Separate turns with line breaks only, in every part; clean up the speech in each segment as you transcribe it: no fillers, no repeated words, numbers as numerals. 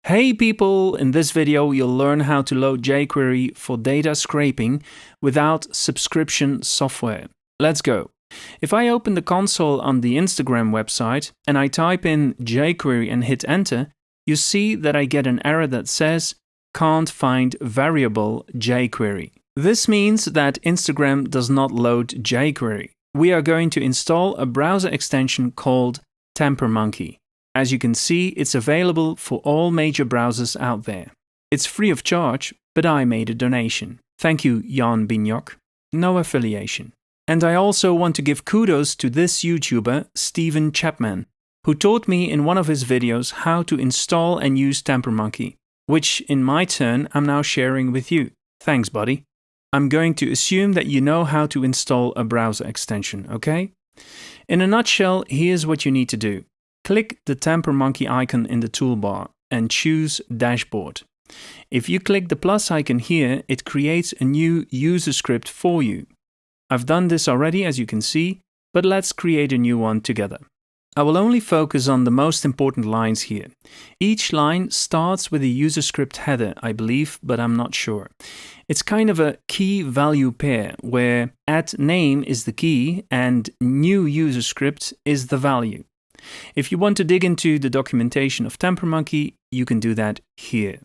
Hey people, in this video you'll learn how to load jQuery for data scraping without subscription software. Let's go. If I open the console on the Instagram website and I type in jQuery and hit enter, you see that I get an error that says can't find variable jQuery. This means that Instagram does not load jQuery. We are going to install a browser extension called TemperMonkey. As you can see, it's available for all major browsers out there. It's free of charge, but I made a donation. Thank you, Jan Binjok. No affiliation. And I also want to give kudos to this YouTuber, Stephen Chapman, who taught me in one of his videos how to install and use TemperMonkey, which in my turn I'm now sharing with you. Thanks, buddy. I'm going to assume that you know how to install a browser extension, okay? In a nutshell, here's what you need to do. Click the TemperMonkey icon in the toolbar and choose Dashboard. If you click the plus icon here, it creates a new user script for you. I've done this already, as you can see, but let's create a new one together. I will only focus on the most important lines here. Each line starts with a user script header, I believe, but I'm not sure. It's kind of a key-value pair, where @name is the key and new user script is the value. If you want to dig into the documentation of TemperMonkey, you can do that here.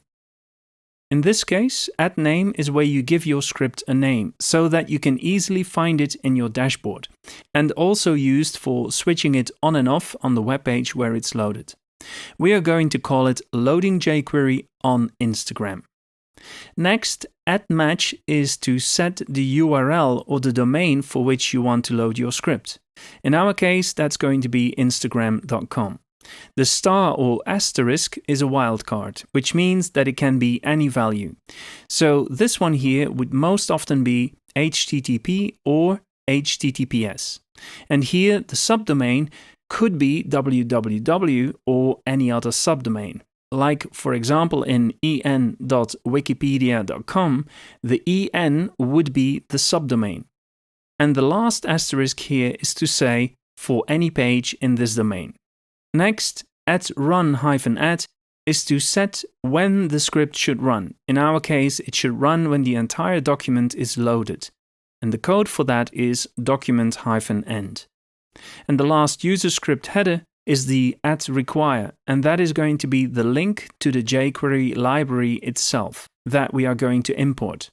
In this case, @name is where you give your script a name, so that you can easily find it in your dashboard, and also used for switching it on and off on the web page where it's loaded. We are going to call it Loading jQuery on Instagram. Next, @match is to set the URL or the domain for which you want to load your script. In our case, that's going to be instagram.com. The star or asterisk is a wildcard, which means that it can be any value. So this one here would most often be HTTP or HTTPS. And here the subdomain could be www or any other subdomain. Like, for example, in en.wikipedia.com, the en would be the subdomain. And the last asterisk here is to say for any page in this domain. Next, @run-add is to set when the script should run. In our case, it should run when the entire document is loaded. And the code for that is document-end. And the last user script header is the @require, and that is going to be the link to the jQuery library itself that we are going to import.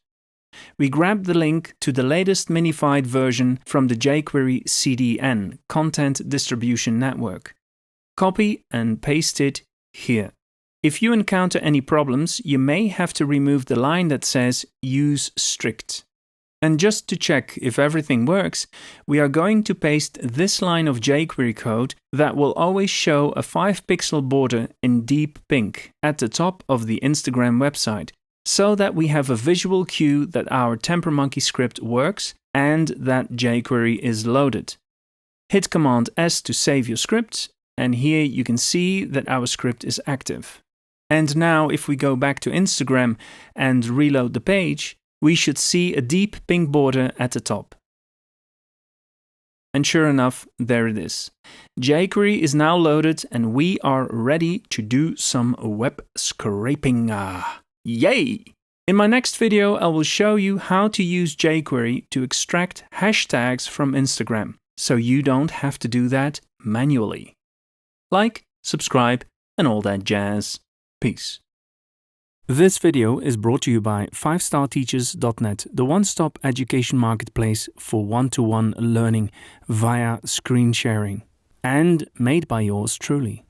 We grab the link to the latest minified version from the jQuery CDN, Content Distribution Network. Copy and paste it here. If you encounter any problems, you may have to remove the line that says use strict. And just to check if everything works, we are going to paste this line of jQuery code that will always show a 5-pixel border in deep pink at the top of the Instagram website, so that we have a visual cue that our TemperMonkey script works and that jQuery is loaded. Hit Command S to save your script, and here you can see that our script is active. And now if we go back to Instagram and reload the page, we should see a deep pink border at the top. And sure enough, there it is. jQuery is now loaded and we are ready to do some web scraping. Yay! In my next video, I will show you how to use jQuery to extract hashtags from Instagram, so you don't have to do that manually. Like, subscribe, and all that jazz. Peace. This video is brought to you by 5starteachers.net, the one-stop education marketplace for one-to-one learning via screen sharing, and made by yours truly.